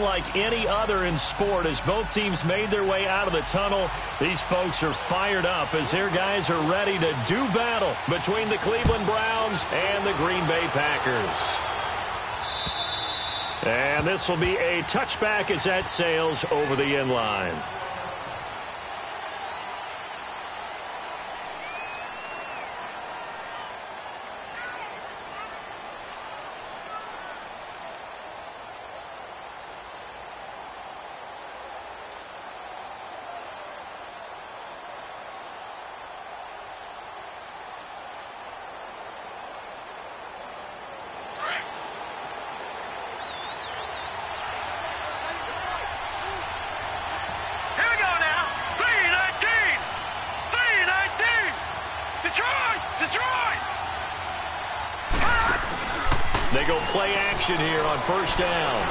unlike any other in sport. As both teams made their way out of the tunnel, these folks are fired up as their guys are ready to do battle between the Cleveland Browns and the Green Bay Packers. And this will be a touchback as that sails over the end line. They go play action here on first down.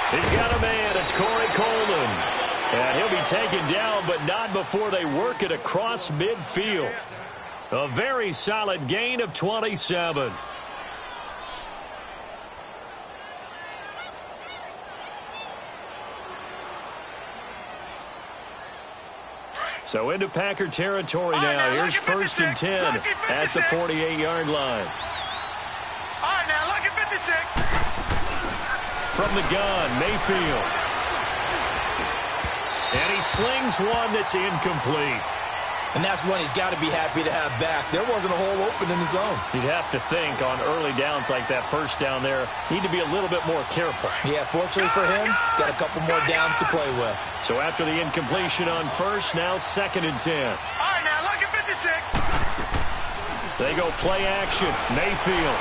He's got a man. It's Corey Coleman. And he'll be taken down, but not before they work it across midfield. A very solid gain of 27. So into Packer territory now. Here's 1st and 10 at the 48-yard line. All right, now, look at 56. From the gun, Mayfield. And he slings one that's incomplete. And that's one he's got to be happy to have back. There wasn't a hole open in the zone. You'd have to think on early downs like that first down there, need to be a little bit more careful. Yeah, fortunately for him, got a couple more downs to play with. So after the incompletion on first, now 2nd and 10. All right, now, look at 56. They go play action. Mayfield.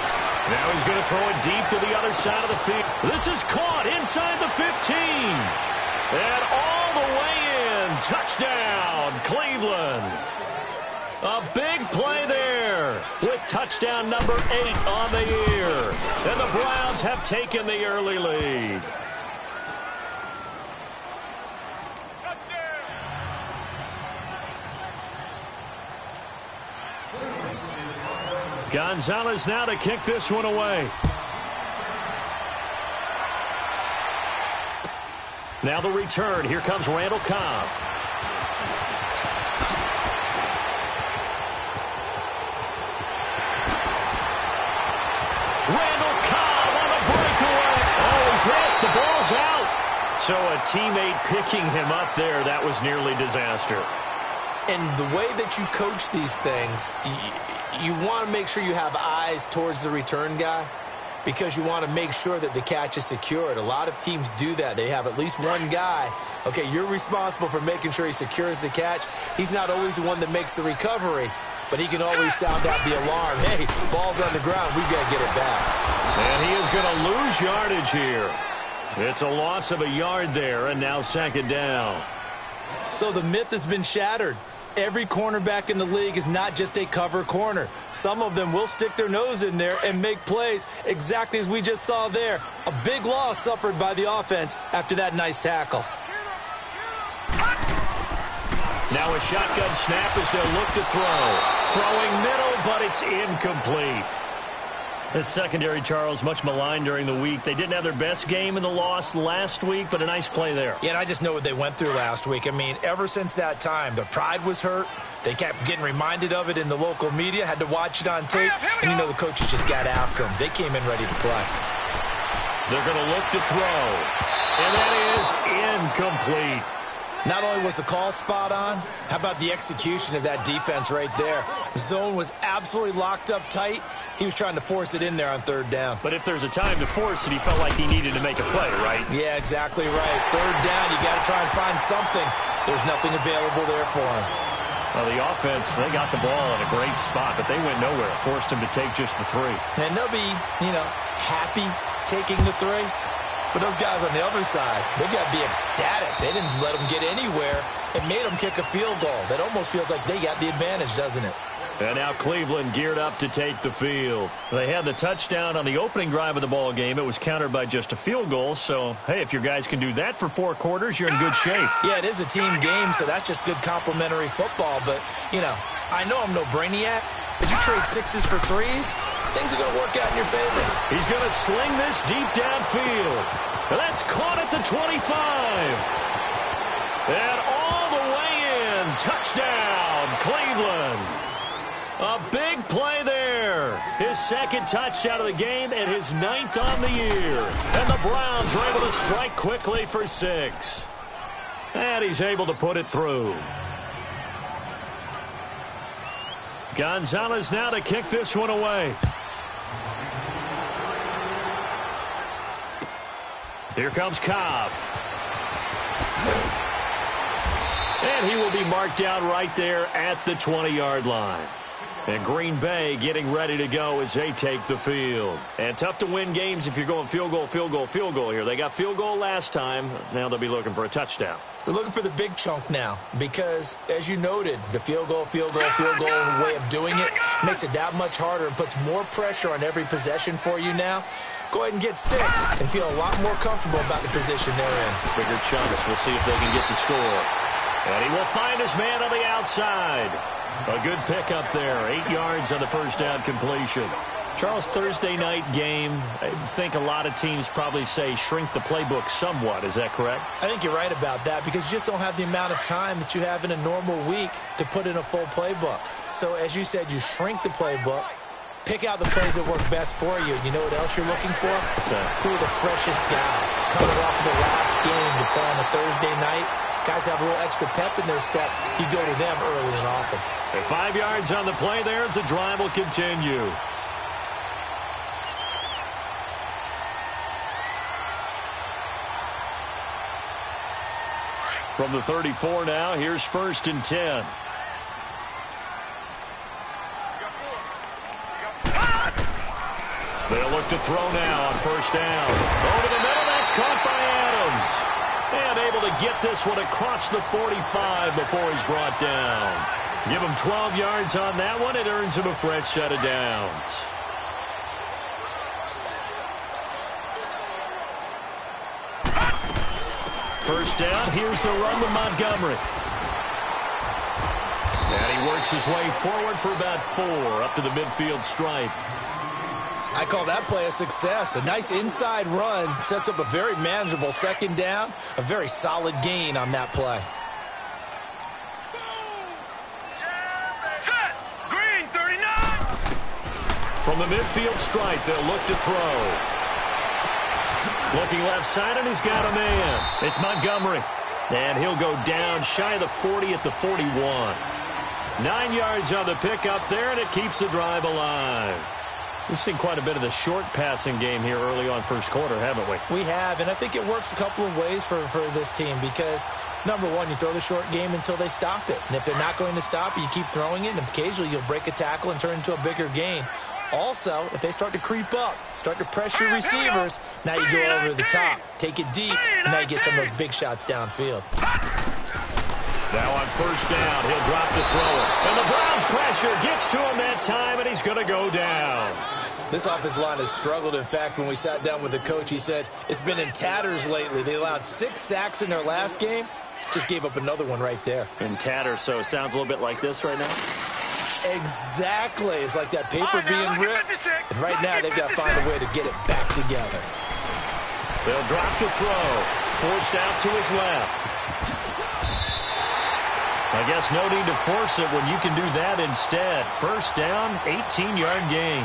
Now he's going to throw it deep to the other side of the field. This is caught inside the 15. And all the way in. Touchdown, Cleveland. A big play there with touchdown number 8 on the year. And the Browns have taken the early lead. Gonzalez now to kick this one away. Now the return. Here comes Randall Cobb. Randall Cobb on a breakaway. Oh, he's hit. The ball's out. So a teammate picking him up there, that was nearly disaster. And the way that you coach these things, you want to make sure you have eyes towards the return guy because you want to make sure that the catch is secured. A lot of teams do that. They have at least one guy. Okay, you're responsible for making sure he secures the catch. He's not always the one that makes the recovery, but he can always sound out the alarm. Hey, ball's on the ground. We got to get it back. And he is going to lose yardage here. It's a loss of a yard there, and now 2nd down. So the myth has been shattered. Every cornerback in the league is not just a cover corner. Some of them will stick their nose in there and make plays exactly as we just saw there. A big loss suffered by the offense after that nice tackle. Now a shotgun snap as they'll look to throw. Throwing middle, but it's incomplete. The secondary, Charles, much maligned during the week. They didn't have their best game in the loss last week, but a nice play there. Yeah, and I just know what they went through last week. I mean, ever since that time, their pride was hurt. They kept getting reminded of it in the local media, had to watch it on tape, and, you know, the coaches just got after them. They came in ready to play. They're going to look to throw, and that is incomplete. Not only was the call spot on, how about the execution of that defense right there? The zone was absolutely locked up tight. He was trying to force it in there on 3rd down. But if there's a time to force it, he felt like he needed to make a play, right? Yeah, exactly right. 3rd down, you got to try and find something. There's nothing available there for him. Well, the offense, they got the ball in a great spot, but they went nowhere. Forced him to take just the 3. And they'll be, you know, happy taking the 3. But those guys on the other side, they got to be ecstatic. They didn't let them get anywhere and made them kick a field goal. That almost feels like they got the advantage, doesn't it? And now Cleveland geared up to take the field. They had the touchdown on the opening drive of the ball game. It was countered by just a field goal. So, hey, if your guys can do that for 4 quarters, you're in good shape. Yeah, it is a team game, so that's just good complimentary football. But, you know, I know I'm no brainiac, but you trade 6s for 3s, things are going to work out in your favor. He's going to sling this deep downfield. That's caught at the 25. And all the way in. Touchdown, Cleveland. A big play there. His second touchdown of the game and his 9th on the year. And the Browns are able to strike quickly for 6. And he's able to put it through. Gonzalez now to kick this one away. Here comes Cobb. And he will be marked down right there at the 20-yard line. And Green Bay getting ready to go as they take the field. And tough to win games if you're going field goal, field goal, field goal here. They got field goal last time. Now they'll be looking for a touchdown. They're looking for the big chunk now because, as you noted, the field goal way of doing it makes it that much harder and puts more pressure on every possession for you now. Go ahead and get 6 and feel a lot more comfortable about the position they're in. Bigger chunks. We'll see if they can get to score. And he will find his man on the outside. A good pickup there. 8 yards on the first down completion. Charles, Thursday night game, I think a lot of teams probably say shrink the playbook somewhat. Is that correct? I think you're right about that because you just don't have the amount of time that you have in a normal week to put in a full playbook. So, as you said, you shrink the playbook, pick out the plays that work best for you. You know what else you're looking for? What's that? Who are the freshest guys coming off of the last game to play on a Thursday night? Guys have a little extra pep in their step. You go to them early and often. And 5 yards on the play there as the drive will continue. From the 34 now, here's 1st and 10. They'll look to throw now on 1st down. Over the middle, that's caught by Adams. And able to get this one across the 45 before he's brought down. Give him 12 yards on that one. It earns him a fresh set of downs. First down, here's the run with Montgomery. And he works his way forward for about 4 up to the midfield stripe. I call that play a success. A nice inside run sets up a very manageable 2nd down. A very solid gain on that play. Set. Green, 39. From the midfield stripe, they'll look to throw. Looking left side, and he's got a man. It's Montgomery. And he'll go down shy of the 40 at the 41. 9 yards on the pickup there, and it keeps the drive alive. We've seen quite a bit of the short passing game here early on first quarter, haven't we? We have, and I think it works a couple of ways for this team because, number one, you throw the short game until they stop it. And if they're not going to stop it, you keep throwing it, and occasionally you'll break a tackle and turn into a bigger gain. Also, if they start to creep up, start to pressure receivers, now you go over the top, take it deep, and now you get some of those big shots downfield. Now on 1st down, he'll drop the thrower. And the Browns pressure gets to him that time, and he's going to go down. This offensive line has struggled. In fact, when we sat down with the coach, he said it's been in tatters lately. They allowed 6 sacks in their last game. Just gave up another one right there. In tatters, so it sounds a little bit like this right now? Exactly. It's like that paper being ripped. And right now, they've got to find a way to get it back together. They'll drop the throw. Forced out to his left. I guess no need to force it when you can do that instead. 1st down, 18-yard gain.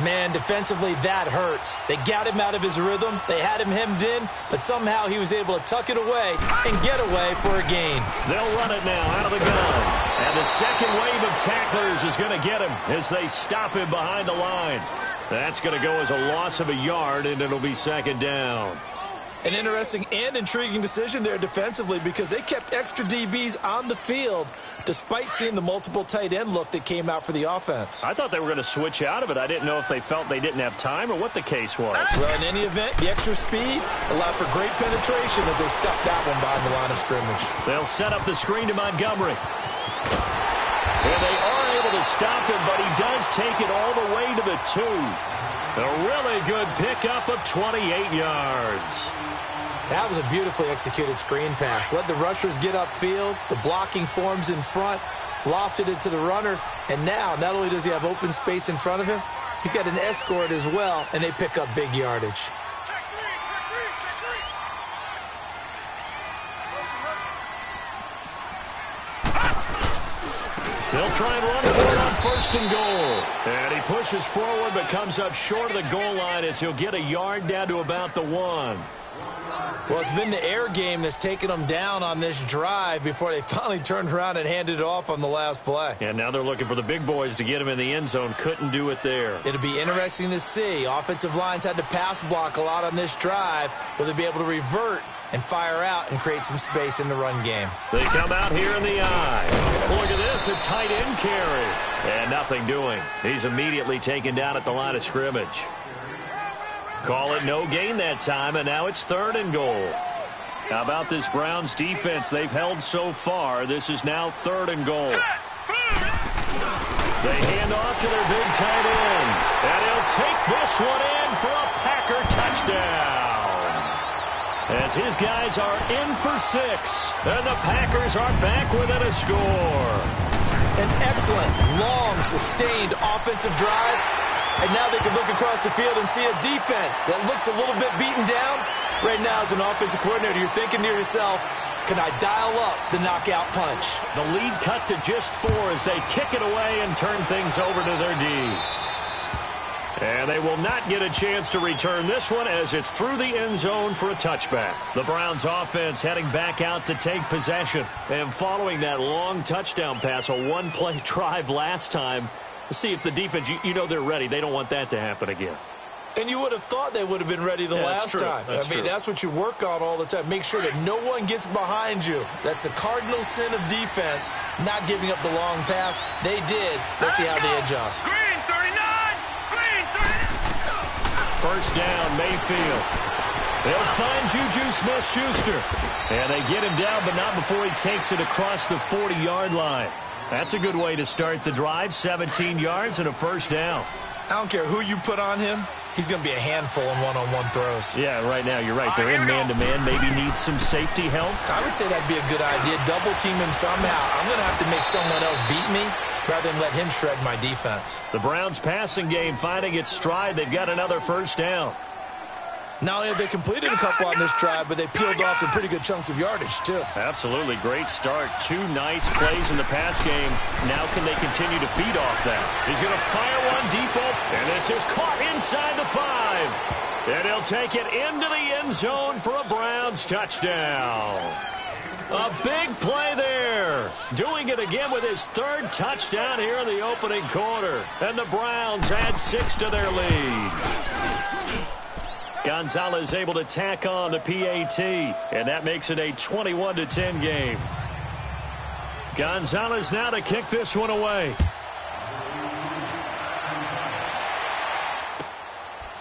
Man, defensively, that hurts. They got him out of his rhythm. They had him hemmed in, but somehow he was able to tuck it away and get away for a gain. They'll run it now out of the gun. And the second wave of tacklers is going to get him as they stop him behind the line. That's going to go as a loss of a yard, and it'll be 2nd down. An interesting and intriguing decision there defensively because they kept extra DBs on the field despite seeing the multiple tight end look that came out for the offense. I thought they were going to switch out of it. I didn't know if they felt they didn't have time or what the case was. Well, in any event, the extra speed allowed for great penetration as they stuffed that one behind the line of scrimmage. They'll set up the screen to Montgomery. And they are able to stop him, but he does take it all the way to the 2. A really good pickup of 28 yards. That was a beautifully executed screen pass. Let the rushers get upfield. The blocking forms in front. Lofted it to the runner. And now, not only does he have open space in front of him, He's got an escort as well, and they pick up big yardage. Check three, check three, check three. They'll try and run for it on 1st and goal. And he pushes forward but comes up short of the goal line as he'll get a yard down to about the 1. Well, it's been the air game that's taken them down on this drive before they finally turned around and handed it off on the last play. And now they're looking for the big boys to get him in the end zone. Couldn't do it there. It'll be interesting to see. Offensive lines had to pass block a lot on this drive. Will they be able to revert and fire out and create some space in the run game? They come out here in the eye. Look at this, a tight end carry. And nothing doing. He's immediately taken down at the line of scrimmage. Call it no gain that time, and now it's 3rd and goal. How about this Browns defense they've held so far? This is now 3rd and goal. They hand off to their big tight end, and he'll take this one in for a Packer touchdown. As his guys are in for 6, and the Packers are back within a score. An excellent, long, sustained offensive drive. And now they can look across the field and see a defense that looks a little bit beaten down. Right now, as an offensive coordinator, you're thinking to yourself, can I dial up the knockout punch? The lead cut to just 4 as they kick it away and turn things over to their D. And they will not get a chance to return this one as it's through the end zone for a touchback. The Browns offense heading back out to take possession. And following that long touchdown pass, a one-play drive last time, see if the defense, you know they're ready. They don't want that to happen again. And you would have thought they would have been ready the last time. That's what you work on all the time. Make sure that no one gets behind you. That's the cardinal sin of defense, not giving up the long pass. They did. Let's see how they adjust. Green 39! Green 39! 1st down, Mayfield. They'll find Juju Smith-Schuster. And they get him down, but not before he takes it across the 40-yard line. That's a good way to start the drive. 17 yards and a 1st down. I don't care who you put on him. He's going to be a handful in one-on-one throws. Yeah, right now, you're right. They're in man-to-man. Maybe need some safety help. I would say that'd be a good idea. Double team him somehow. I'm going to have to make someone else beat me rather than let him shred my defense. The Browns passing game finding its stride. They've got another 1st down. Not only have they completed a couple on this drive, but they peeled off some pretty good chunks of yardage, too. Absolutely. Great start. 2 nice plays in the pass game. Now can they continue to feed off that? He's going to fire one deep open, and this is caught inside the 5. And he'll take it into the end zone for a Browns touchdown. A big play there. Doing it again with his 3rd touchdown here in the opening quarter. And the Browns add 6 to their lead. Gonzalez able to tack on the PAT, and that makes it a 21-10 game. Gonzalez now to kick this one away.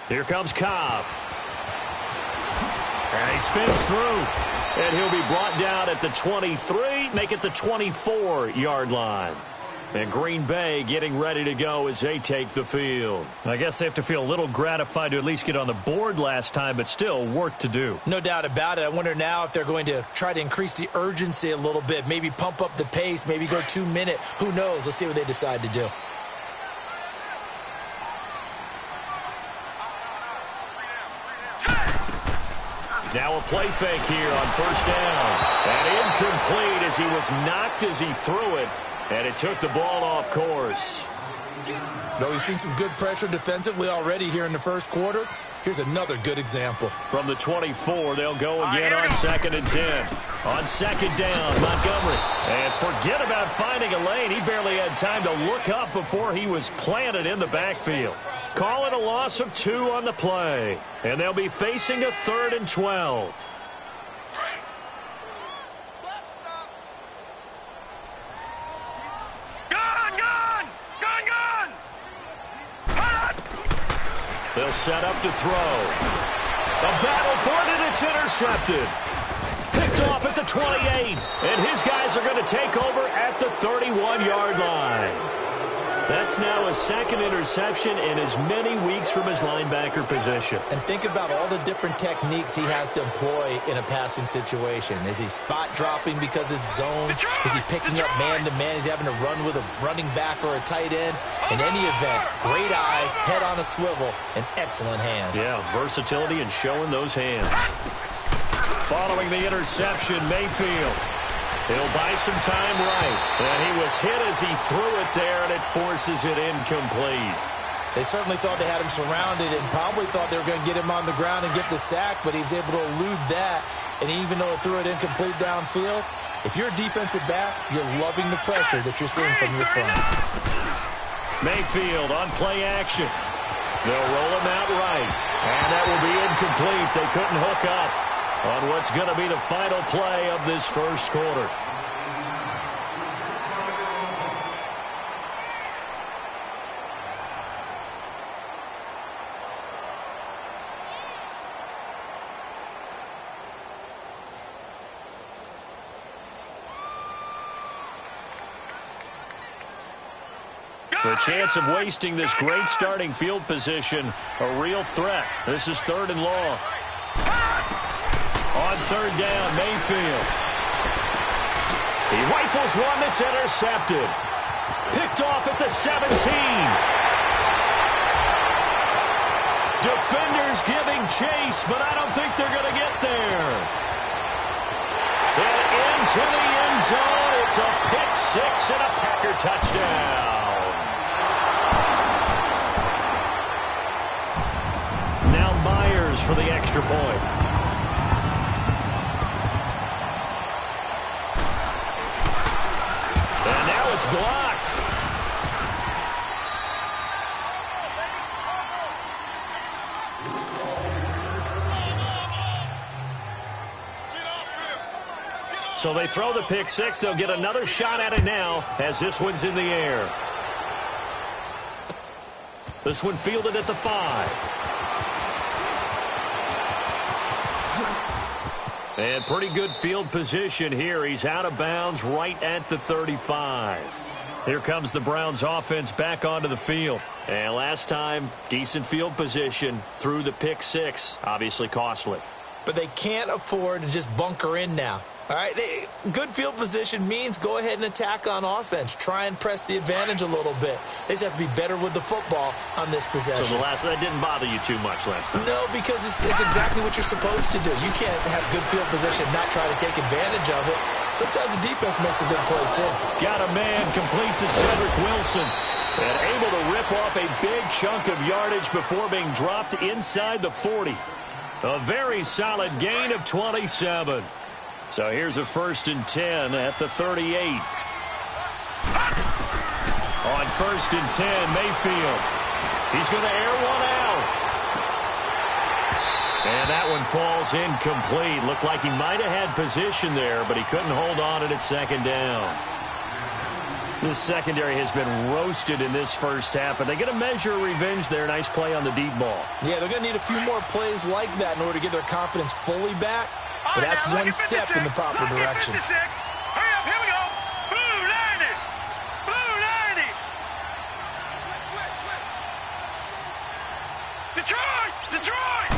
Here comes Cobb. And he spins through. And he'll be brought down at the 23, make it the 24-yard line. And Green Bay getting ready to go as they take the field. I guess they have to feel a little gratified to at least get on the board last time, but still work to do. No doubt about it. I wonder now if they're going to try to increase the urgency a little bit, maybe pump up the pace, maybe go 2-minute. Who knows? Let's see what they decide to do. Now a play fake here on 1st down. And incomplete as he was knocked as he threw it. And it took the ball off course. Though we've seen some good pressure defensively already here in the 1st quarter, here's another good example. From the 24, they'll go again on 2nd and 10. On 2nd down, Montgomery. And forget about finding a lane. He barely had time to look up before he was planted in the backfield. Call it a loss of 2 on the play. And they'll be facing a 3rd and 12. They'll set up to throw. A battle for it, and it's intercepted. Picked off at the 28, and his guys are going to take over at the 31-yard line. That's now a second interception in as many weeks from his linebacker position. And think about all the different techniques he has to employ in a passing situation. Is he spot dropping because it's zone? Is he picking up man-to-man? Is he having to run with a running back or a tight end? In any event, great eyes, head on a swivel, and excellent hands. Yeah, versatility and showing those hands. Following the interception, Mayfield. He'll buy some time right. And he was hit as he threw it there, and it forces it incomplete. They certainly thought they had him surrounded and probably thought they were going to get him on the ground and get the sack, but he was able to elude that. And even though it threw it incomplete downfield, if you're a defensive back, you're loving the pressure that you're seeing from your front. Mayfield on play action. They'll roll him out right. And that will be incomplete. They couldn't hook up on what's going to be the final play of this first quarter. The chance of wasting this great starting field position, a real threat. This is 3rd and long. On 3rd down, Mayfield. He rifles one that's intercepted. Picked off at the 17. Defenders giving chase, but I don't think they're going to get there. And into the end zone. It's a pick six and a Packer touchdown. Now Myers for the extra point. And now it's blocked. So they throw the pick six. They'll get another shot at it now as this one's in the air. This one fielded at the 5. And pretty good field position here. He's out of bounds right at the 35. Here comes the Browns offense back onto the field. And last time, decent field position through the pick six. Obviously costly. But they can't afford to just bunker in now. All right, good field position means go ahead and attack on offense. Try and press the advantage a little bit. They just have to be better with the football on this possession. So that didn't bother you too much last time? No, because it's exactly what you're supposed to do. You can't have good field position and not try to take advantage of it. Sometimes the defense makes a good play, too. Got a man complete to Cedric Wilson. And able to rip off a big chunk of yardage before being dropped inside the 40. A very solid gain of 27. So here's a 1st and 10 at the 38. On 1st and 10, Mayfield. He's going to air one out. And that one falls incomplete. Looked like he might have had position there, but he couldn't hold on it at 2nd down. This secondary has been roasted in this first half, but they're going to measure revenge there. Nice play on the deep ball. Yeah, they're going to need a few more plays like that in order to get their confidence fully back. But that's one step in the proper direction. Hurry up, here we go. Blue 90. Blue 90. Detroit! Detroit!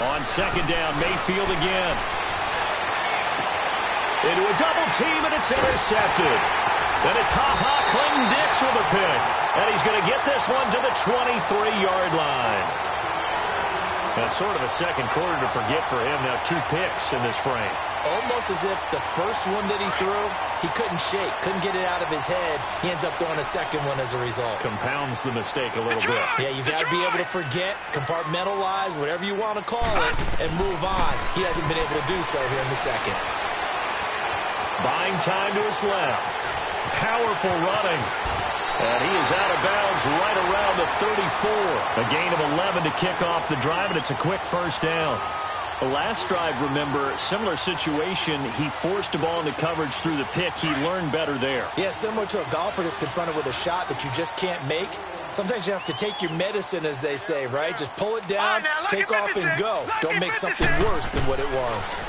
On 2nd down, Mayfield again. Into a double team, and it's intercepted. And it's Clinton-Dix with a pick. And he's going to get this one to the 23-yard line. That's sort of a second quarter to forget for him. Now 2 picks in this frame. Almost as if the first one that he threw, he couldn't shake, couldn't get it out of his head. He ends up throwing a second one as a result. Compounds the mistake a little bit. Yeah, you got to be able to forget, compartmentalize, whatever you want to call it, and move on. He hasn't been able to do so here in the second. Buying time to his left. Powerful running. And he is out of bounds right around the 34. A gain of 11 to kick off the drive, and it's a quick 1st down. The last drive, remember, similar situation. He forced the ball into coverage through the pick. He learned better there. Yeah, similar to a golfer that's confronted with a shot that you just can't make. Sometimes you have to take your medicine, as they say, right? Just pull it down, take off, and go. Don't make something worse than what it was.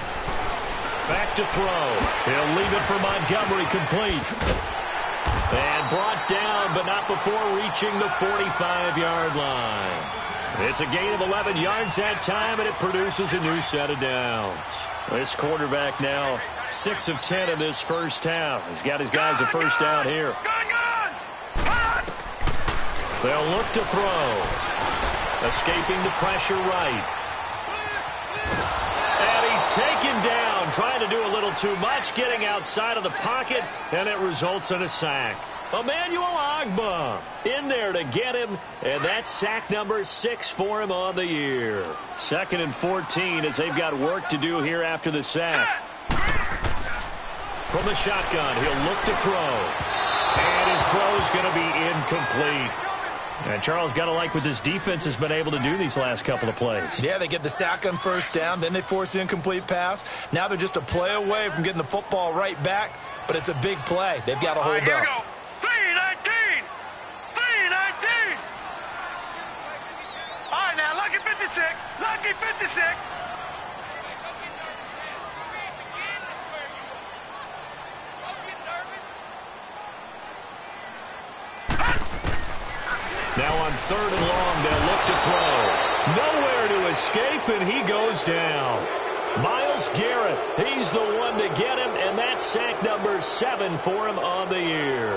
Back to throw. He'll leave it for Montgomery, complete. And brought down, but not before reaching the 45-yard line. It's a gain of 11 yards that time, and it produces a new set of downs. This quarterback now 6 of 10 in this first half. He's got his guys a first down here. They'll look to throw. Escaping the pressure right. And he's taken down, trying to do a little too much, getting outside of the pocket, and it results in a sack. Emmanuel Ogbah in there to get him, and that's sack number 6 for him on the year. 2nd and 14 as they've got work to do here after the sack. From the shotgun, he'll look to throw. And his throw is going to be incomplete. And Charles, got to like what this defense has been able to do these last couple of plays. Yeah, they get the sack on first down, then they force the incomplete pass. Now they're just a play away from getting the football right back, but it's a big play. They've got to hold here up. We go. 3-19. 3-19. All right, now, lucky 56. Lucky 56. Now on 3rd and long, they'll look to throw. Nowhere to escape, and he goes down. Myles Garrett, he's the one to get him, and that's sack number 7 for him on the year.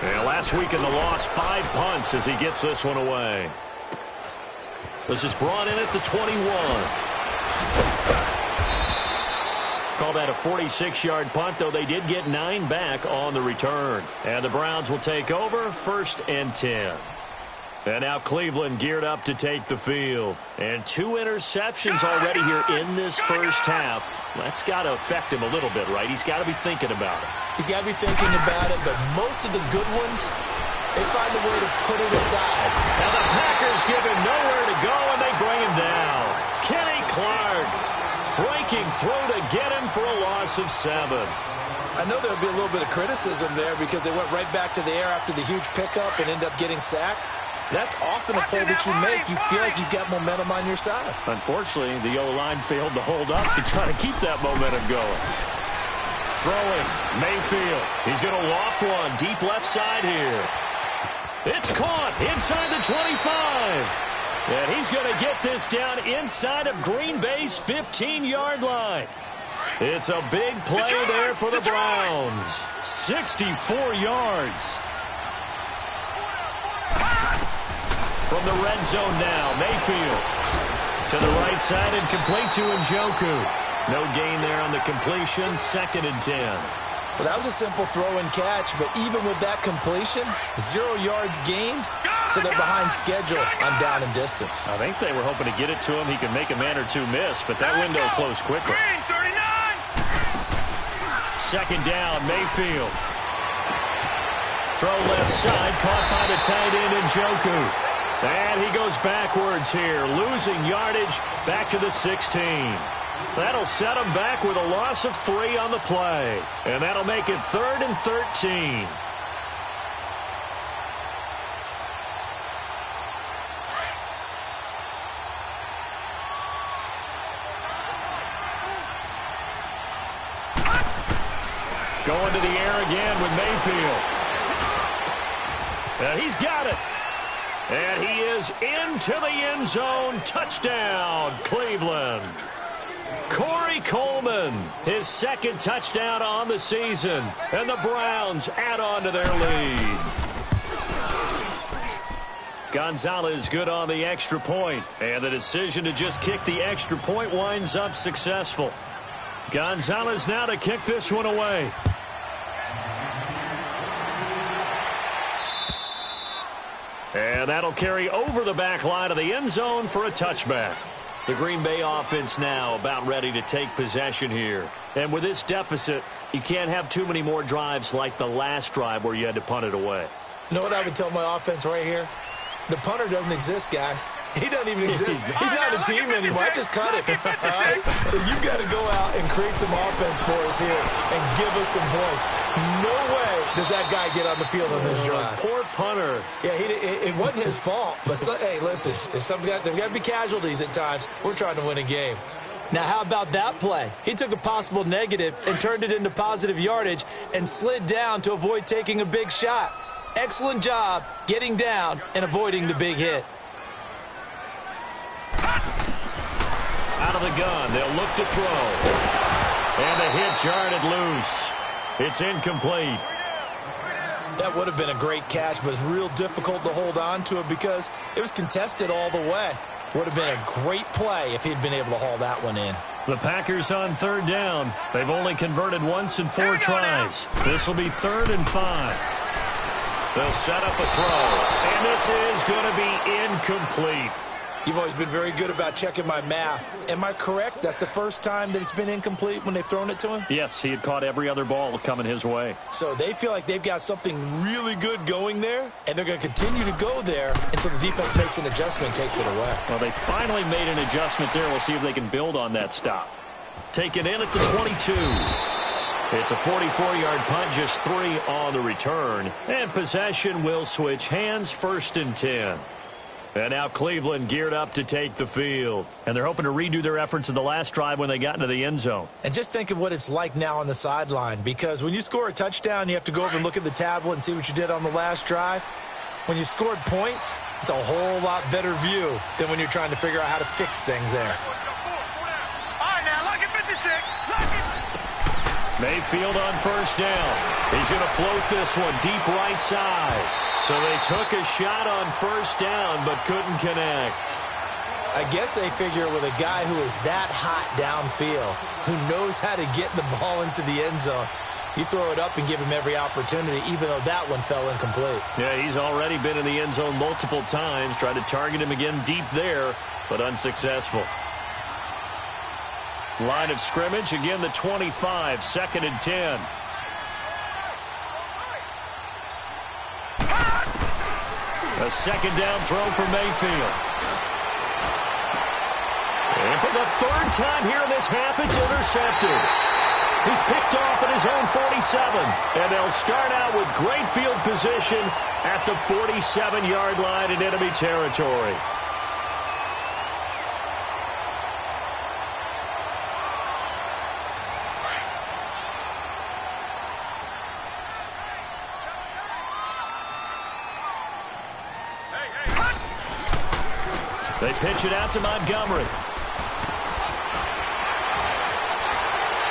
And last week in the loss, 5 punts as he gets this one away. This is brought in at the 21. Call that a 46-yard punt, though they did get 9 back on the return. And the Browns will take over 1st and 10. And now Cleveland geared up to take the field. And 2 interceptions already here in this first half. That's got to affect him a little bit, right? He's got to be thinking about it. He's got to be thinking about it, but most of the good ones, they find a way to put it aside. And the Packers give him nowhere to go, and they bring him down. Kenny Clark breaking through to get him for a loss of 7. I know there'll be a little bit of criticism there because they went right back to the air after the huge pickup and end up getting sacked. That's often a play that you make. You feel like you've got momentum on your side. Unfortunately, the O-line failed to hold up to try to keep that momentum going. Throwing, Mayfield. He's going to loft one deep left side here. It's caught inside the 25. And he's going to get this down inside of Green Bay's 15-yard line. It's a big play there for the Browns. 64 yards. From the red zone now, Mayfield. To the right side and complete to Njoku. No gain there on the completion, 2nd and 10. Well, that was a simple throw and catch, but even with that completion, 0 yards gained, so they're behind schedule on down and distance. I think they were hoping to get it to him. He could make a man or two miss, but that window closed quickly. 2nd down, Mayfield. Throw left side, caught by the tight end Njoku. And he goes backwards here, losing yardage back to the 16. That'll set him back with a loss of 3 on the play. And that'll make it 3rd and 13. Going to the air again with Mayfield. And he's got it. And he is into the end zone. Touchdown, Cleveland. Corey Coleman, his 2nd touchdown on the season. And the Browns add on to their lead. Gonzalez good on the extra point. And the decision to just kick the extra point winds up successful. Gonzalez now to kick this one away. And that'll carry over the back line of the end zone for a touchback. The Green Bay offense now about ready to take possession here. And with this deficit, you can't have too many more drives like the last drive where you had to punt it away. You know what I would tell my offense right here? The punter doesn't exist, guys. He doesn't even exist. He's not a team anymore. I just cut it. All right? So you've got to go out and create some offense for us here and give us some points. No way does that guy get on the field on this drive. Poor punter. Yeah, it wasn't his fault. But, hey, listen, there's got to be casualties at times. We're trying to win a game. Now, how about that play? He took a possible negative and turned it into positive yardage and slid down to avoid taking a big shot. Excellent job getting down and avoiding the big hit. Out of the gun, they'll look to throw. And the hit jarred it loose. It's incomplete. That would have been a great catch, but it's real difficult to hold on to it because it was contested all the way. Would have been a great play if he'd been able to haul that one in. The Packers on third down. They've only converted once in 4 tries. This will be 3rd and 5. They'll set up a throw. And this is going to be incomplete. You've always been very good about checking my math. Am I correct? That's the first time that it's been incomplete when they've thrown it to him? Yes, he had caught every other ball coming his way. So they feel like they've got something really good going there, and they're going to continue to go there until the defense makes an adjustment and takes it away. Well, they finally made an adjustment there. We'll see if they can build on that stop. Taken in at the 22. It's a 44-yard punt, just 3 on the return. And possession will switch hands, 1st and 10. And now Cleveland geared up to take the field. And they're hoping to redo their efforts in the last drive when they got into the end zone. And just think of what it's like now on the sideline, because when you score a touchdown, you have to go over and look at the tablet and see what you did on the last drive. When you scored points, it's a whole lot better view than when you're trying to figure out how to fix things there. All right, now, lock it 56. Lock it. Mayfield on 1st down. He's going to float this one deep right side. So they took a shot on 1st down but couldn't connect. I guess they figure with a guy who is that hot downfield, who knows how to get the ball into the end zone, you throw it up and give him every opportunity, even though that one fell incomplete. Yeah, he's already been in the end zone multiple times. Tried to target him again deep there, but unsuccessful. Line of scrimmage, again the 25, 2nd and 10. A 2nd down throw for Mayfield. And for the 3rd time here in this half, it's intercepted. He's picked off at his own 47. And they'll start out with great field position at the 47-yard line in enemy territory. They pitch it out to Montgomery.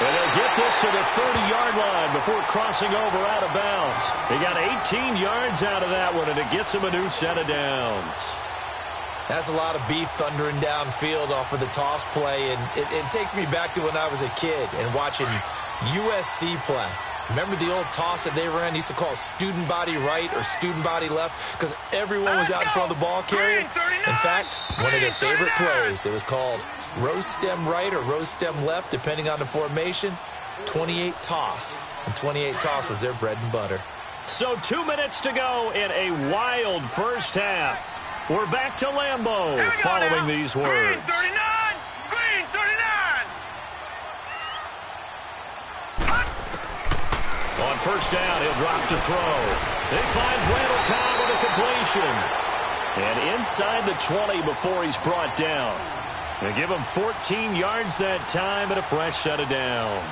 And they'll get this to the 30-yard line before crossing over out of bounds. He got 18 yards out of that one, and it gets him a new set of downs. That's a lot of beef thundering downfield off of the toss play, and it takes me back to when I was a kid and watching USC play. Remember the old toss that they ran? They used to call student body right or student body left because everyone was out in front of the ball carrier. In fact, one of their favorite plays, it was called rose stem right or rose stem left, depending on the formation. 28 toss, and 28 toss was their bread and butter. So 2 minutes to go in a wild first half. We're back to Lambeau following these words. Green 39. Green 39. On 1st down, he'll drop to throw. He finds Randall Cobb with a completion. And inside the 20 before he's brought down. They give him 14 yards that time and a fresh set of downs.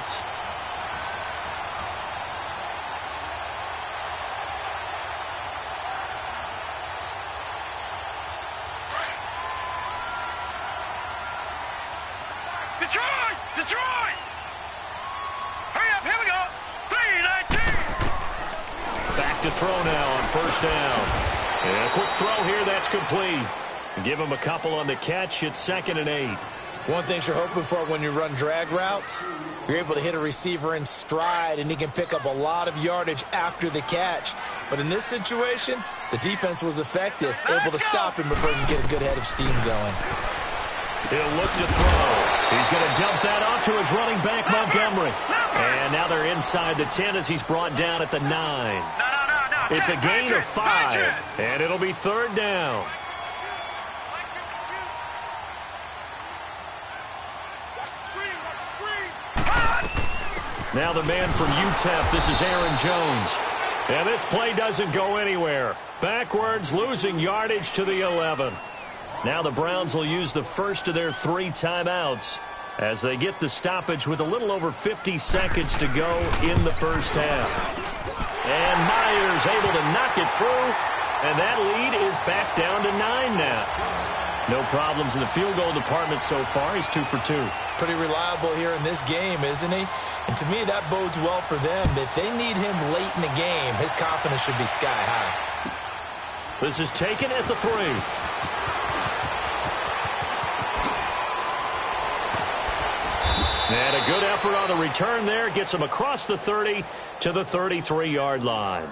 Detroit! Detroit! Hurry up, here we go. 3-19. Back to throw now on 1st down. And a quick throw here, that's complete. Give him a couple on the catch. It's 2nd and 8. One thing you're hoping for when you run drag routes, you're able to hit a receiver in stride, and he can pick up a lot of yardage after the catch. But in this situation, the defense was effective, able to stop him before he can get a good head of steam going. He'll look to throw. He's going to dump that off to his running back, Montgomery. And now they're inside the 10 as he's brought down at the 9. No. It's a gain of 5, and it'll be 3rd down. Now the man from UTEP, this is Aaron Jones. And this play doesn't go anywhere. Backwards, losing yardage to the 11. Now the Browns will use the first of their 3 timeouts as they get the stoppage with a little over 50 seconds to go in the first half. And Myers able to knock it through, and that lead is back down to 9 now. No problems in the field goal department so far. He's 2 for 2. Pretty reliable here in this game, isn't he? And to me, that bodes well for them. If they need him late in the game, his confidence should be sky high. This is taken at the 3. And a good effort on the return there. Gets him across the 30 to the 33-yard line.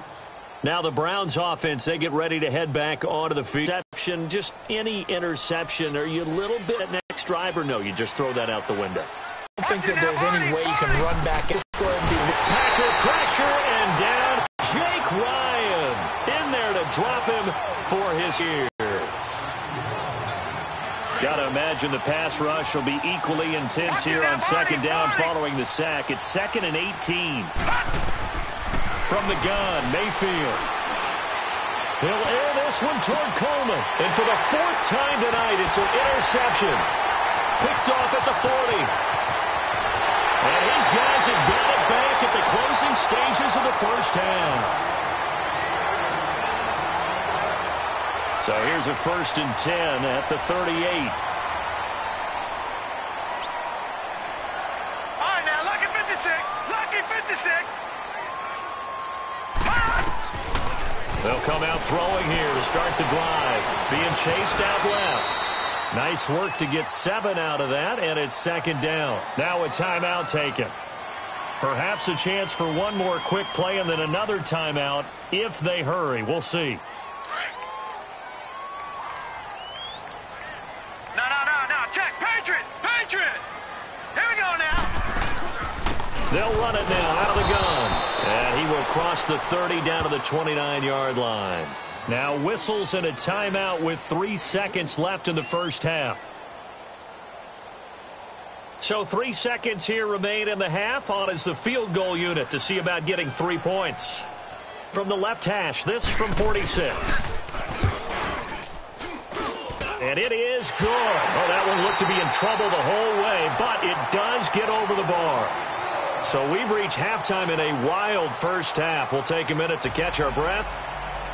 Now the Browns offense, they get ready to head back onto the field. Just any interception. Are you a little bit next drive or no? You just throw that out the window. I don't think that there's any way you can run back. Just go ahead and be... Packer pressure and down. Jake Ryan in there to drop him for his year. Got to imagine the pass rush will be equally intense here on second down following the sack. It's 2nd and 18. From the gun, Mayfield. He'll air this one toward Coleman. And for the 4th time tonight, it's an interception. Picked off at the 40. And his guys have got it back at the closing stages of the first half. So here's a 1st and 10 at the 38. All right, now, lucky 56. Lucky 56. They'll come out throwing here to start the drive. Being chased out left. Nice work to get 7 out of that, and it's 2nd down. Now a timeout taken. Perhaps a chance for one more quick play and then another timeout if they hurry. We'll see. No. Check. Patriot. Here we go now. They'll run it now out of the gun. And he will cross the 30 down to the 29-yard line. Now whistles and a timeout with 3 seconds left in the first half. So 3 seconds here remain in the half. On is the field goal unit to see about getting 3 points. From the left hash, this from 46. And it is good. Oh, that one looked to be in trouble the whole way, but it does get over the bar. So we've reached halftime in a wild first half. We'll take a minute to catch our breath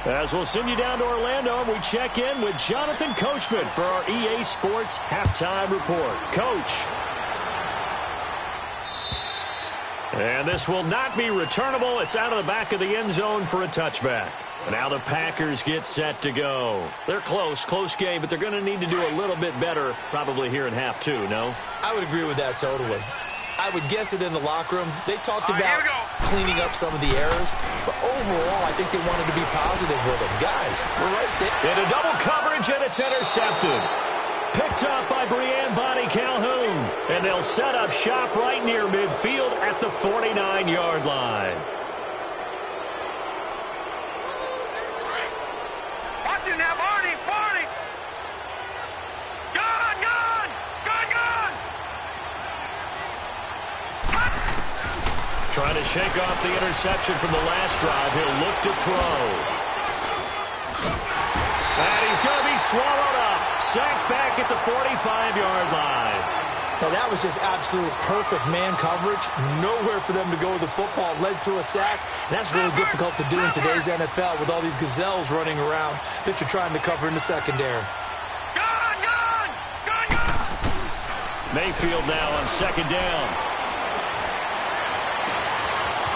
as we'll send you down to Orlando and we check in with Jonathan Coachman for our EA Sports Halftime Report. Coach. And this will not be returnable. It's out of the back of the end zone for a touchback. Now the Packers get set to go. They're close game, but they're going to need to do a little bit better probably here in half 2, no? I would agree with that totally. I would guess it in the locker room. They talked about cleaning up some of the errors, but overall, I think they wanted to be positive with them. Guys, we're right there. In a double coverage, and it's intercepted. Picked up by Breanne Bonnie Calhoun, and they'll set up shop right near midfield at the 49-yard line. Watch it now, Barney. Gun. Trying to shake off the interception from the last drive. He'll look to throw. And he's going to be swallowed up. Sacked back at the 45-yard line. Now, that was just absolute perfect man coverage. Nowhere for them to go with the football. Led to a sack. And that's really difficult to do in today's NFL with all these gazelles running around that you're trying to cover in the secondary. Gun. Mayfield now on 2nd down.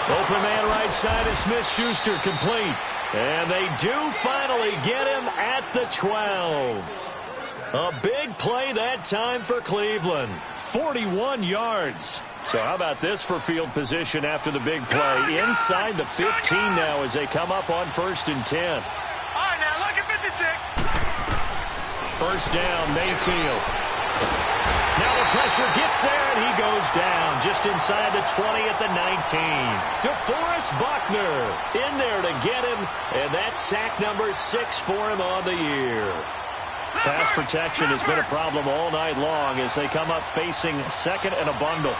Open man right side is Smith-Schuster complete. And they do finally get him at the 12. A big play that time for Cleveland. 41 yards. So how about this for field position after the big play? Inside the 15 now as they come up on 1st and 10. All right, now, look at 56. 1st down, Mayfield. Now the pressure gets there, and he goes down just inside the 20 at the 19. DeForest Buckner in there to get him, and that's sack number 6 for him on the year. Pass protection has been a problem all night long as they come up facing 2nd and a bundle.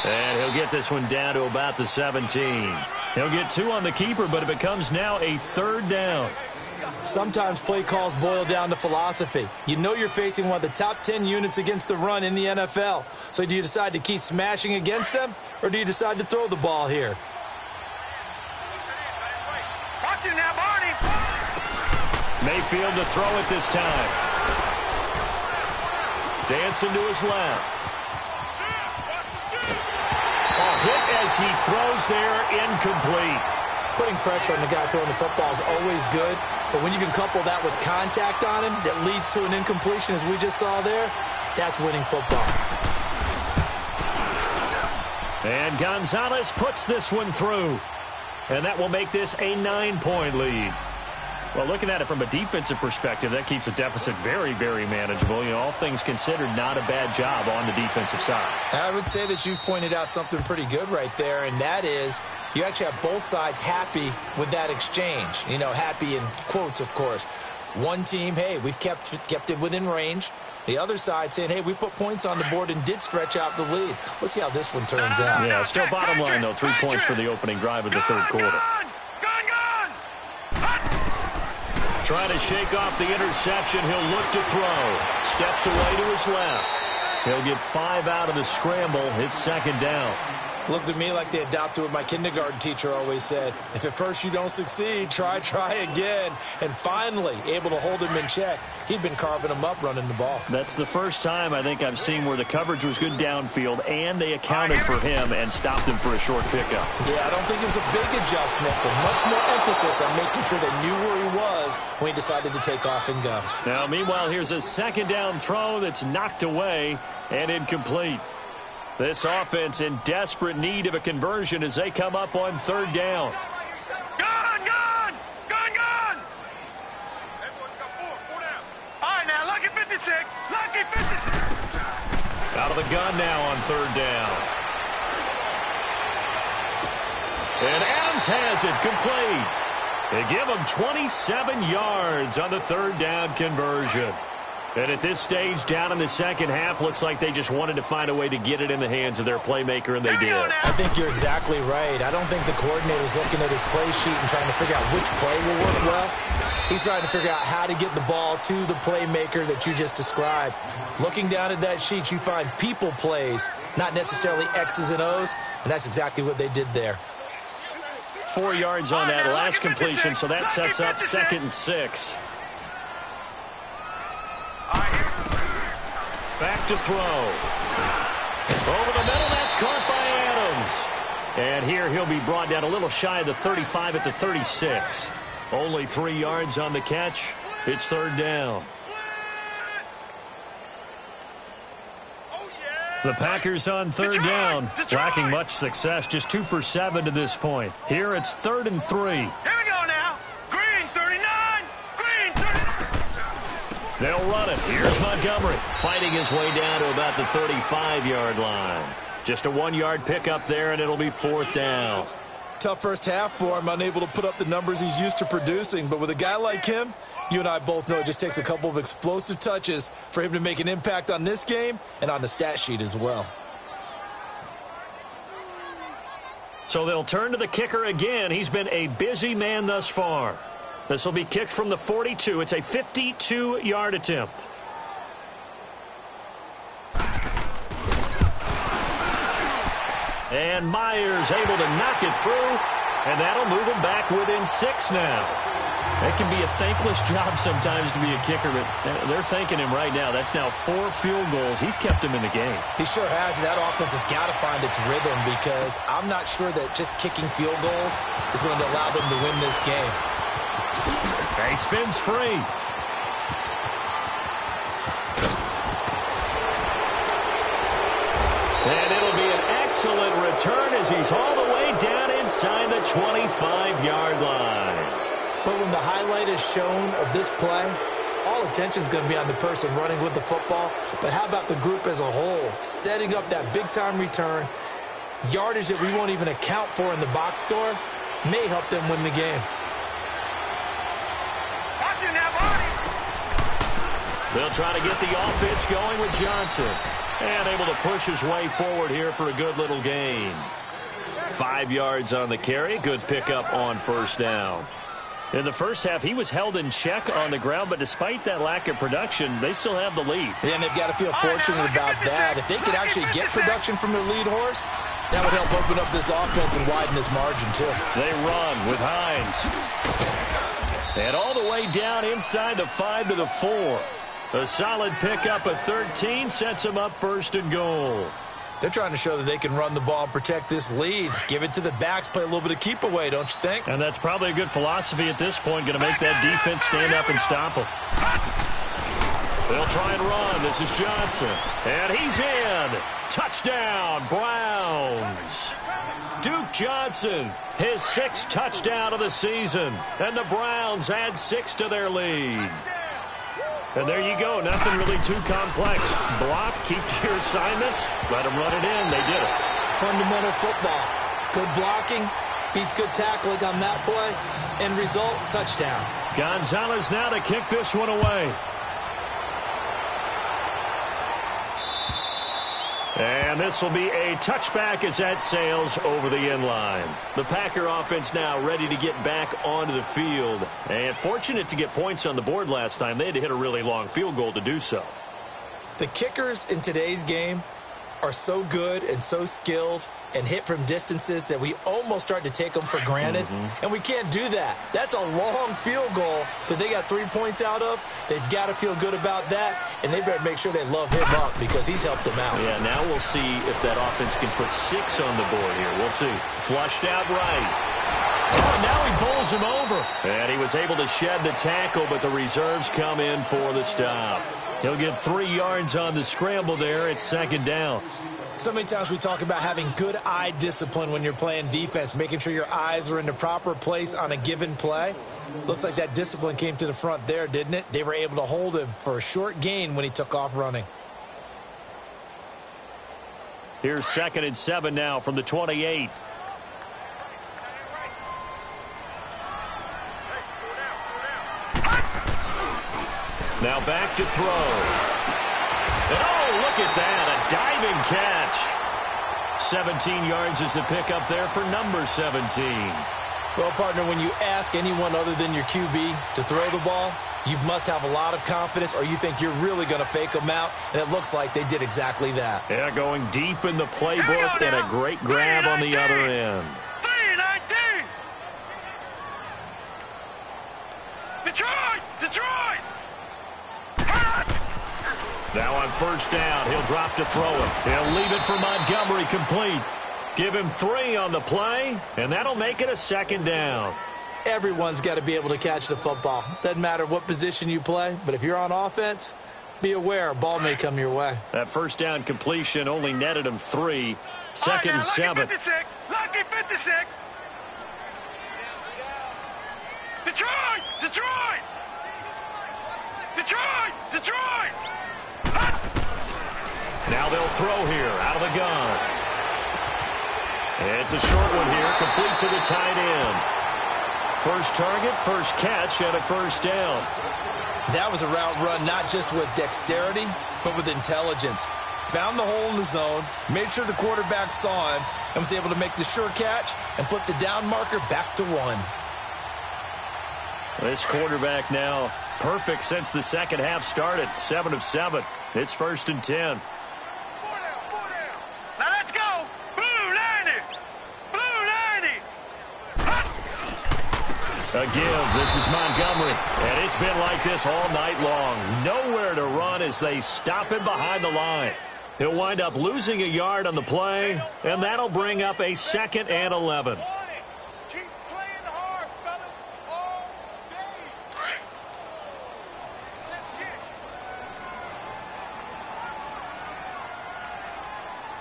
And he'll get this one down to about the 17. He'll get 2 on the keeper, but it becomes now a 3rd down. Sometimes play calls boil down to philosophy. You know you're facing one of the top 10 units against the run in the NFL. So do you decide to keep smashing against them, or do you decide to throw the ball here? Watch him now, Barney. Mayfield to throw it this time. Dancing to his left. Hit as he throws there, incomplete. Putting pressure on the guy throwing the football is always good, but when you can couple that with contact on him that leads to an incompletion, as we just saw there, that's winning football. And Gonzalez puts this one through, and that will make this a 9-point lead. Well, looking at it from a defensive perspective, that keeps the deficit very, very manageable. You know, all things considered, not a bad job on the defensive side. I would say that you've pointed out something pretty good right there, and that is you actually have both sides happy with that exchange. You know, happy in quotes, of course. One team, hey, we've kept it within range. The other side saying, hey, we put points on the board and did stretch out the lead. Let's see how this one turns out. Yeah, still bottom line, though. 3 points for the opening drive of the third quarter. Trying to shake off the interception. He'll look to throw. Steps away to his left. He'll get 5 out of the scramble. It's second down. Looked to me like they adopted what my kindergarten teacher always said. If at first you don't succeed, try again. And finally, able to hold him in check. He'd been carving him up running the ball. That's the first time I think I've seen where the coverage was good downfield, and they accounted for him and stopped him for a short pickup. Yeah, I don't think it was a big adjustment, but much more emphasis on making sure they knew where he was when he decided to take off and go. Now, meanwhile, here's a second down throw that's knocked away and incomplete. This offense in desperate need of a conversion as they come up on third down. Gone! All right, now, lucky 56. Lucky 56. Out of the gun now on third down. And Adams has it complete. They give him 27 yards on the third down conversion. And at this stage, down in the second half, looks like they just wanted to find a way to get it in the hands of their playmaker, and they did. I think you're exactly right. I don't think the coordinator's looking at his play sheet and trying to figure out which play will work well. He's trying to figure out how to get the ball to the playmaker that you just described. Looking down at that sheet, you find people plays, not necessarily X's and O's, and that's exactly what they did there. 4 yards on that last completion, so that sets up 2nd and 6. Back to throw. Over the middle, that's caught by Adams. And here he'll be brought down a little shy of the 35 at the 36. Only 3 yards on the catch. It's third down. The Packers on third down, lacking much success, just 2 for 7 to this point. Here it's 3rd and 3. Here we go now. Green 39. Green 39. They'll run it. Here's Montgomery, fighting his way down to about the 35-yard line. Just a 1-yard pickup there, and it'll be 4th down. Tough first half for him, unable to put up the numbers he's used to producing. But with a guy like him, you and I both know it just takes a couple of explosive touches for him to make an impact on this game and on the stat sheet as well. So they'll turn to the kicker again. He's been a busy man thus far. This will be kicked from the 42. It's a 52-yard attempt. And Myers able to knock it through, and that'll move him back within 6 now. It can be a thankless job sometimes to be a kicker, but they're thanking him right now. That's now 4 field goals. He's kept him in the game. He sure has. That offense has got to find its rhythm, because I'm not sure that just kicking field goals is going to allow them to win this game. He spins free. And it'll be an excellent return as he's all the way down inside the 25-yard line. But when the highlight is shown of this play, all attention is going to be on the person running with the football. But how about the group as a whole, setting up that big-time return, yardage that we won't even account for in the box score, may help them win the game. Watching that body. They'll try to get the offense going with Johnson. And able to push his way forward here for a good little gain. 5 yards on the carry. Good pickup on first down. In the first half, he was held in check on the ground, but despite that lack of production, they still have the lead. Yeah, and they've got to feel fortunate about that. If they could actually get production from their lead horse, that would help open up this offense and widen this margin, too. They run with Hines. And all the way down inside the 5 to the 4. A solid pickup of 13 sets them up first and goal. They're trying to show that they can run the ball and protect this lead. Give it to the backs, play a little bit of keep away, don't you think? And that's probably a good philosophy at this point, going to make that defense stand up and stop them. They'll try and run. This is Johnson. And he's in. Touchdown, Browns. Duke Johnson, his 6th touchdown of the season. And the Browns add 6 to their lead. And there you go. Nothing really too complex. Block, keep to your assignments, let them run it in. They did it. Fundamental football. Good blocking beats good tackling on that play. End result, touchdown. Gonzalez now to kick this one away. And this will be a touchback as that sails over the end line. The Packer offense now ready to get back onto the field. And fortunate to get points on the board last time. They had to hit a really long field goal to do so. The kickers in today's game are so good and so skilled and hit from distances that we almost start to take them for granted. And we can't do that. That's a long field goal that they got 3 points out of. They've got to feel good about that, and they better make sure they love him up because he's helped them out. Yeah, now we'll see if that offense can put 6 on the board here. We'll see. Flushed out right. Oh, now he bowls him over. And he was able to shed the tackle, but the reserves come in for the stop. He'll get 3 yards on the scramble there. It's 2nd down. So many times we talk about having good eye discipline when you're playing defense, making sure your eyes are in the proper place on a given play. Looks like that discipline came to the front there, didn't it? They were able to hold him for a short gain when he took off running. Here's 2nd and 7 now from the 28. Now back to throw. And oh, look at that, a diving catch. 17 yards is the pickup there for number 17. Well, partner, when you ask anyone other than your QB to throw the ball, you must have a lot of confidence or you think you're really going to fake them out, and it looks like they did exactly that. Yeah, going deep in the playbook and a great grab on the other end. 3-19. Detroit! Detroit! Now on 1st down, he'll drop to throw it. He'll leave it for Montgomery complete. Give him 3 on the play, and that'll make it a 2nd down. Everyone's got to be able to catch the football. Doesn't matter what position you play, but if you're on offense, be aware a ball may come your way. That 1st down completion only netted him 3. 2nd and 7. Lucky 56. Lucky 56. Detroit! Detroit! Detroit! Detroit! Now they'll throw here out of the gun. It's a short one here, complete to the tight end. First target, first catch, and a 1st down. That was a route run not just with dexterity, but with intelligence. Found the hole in the zone, made sure the quarterback saw him, and was able to make the sure catch and flip the down marker back to 1. This quarterback now perfect since the 2nd half started. 7 of 7. It's 1st and 10. Now let's go. Blue 90. Blue 90. A give. This is Montgomery. And it's been like this all night long. Nowhere to run as they stop him behind the line. He'll wind up losing a yard on the play, and that'll bring up a 2nd and 11.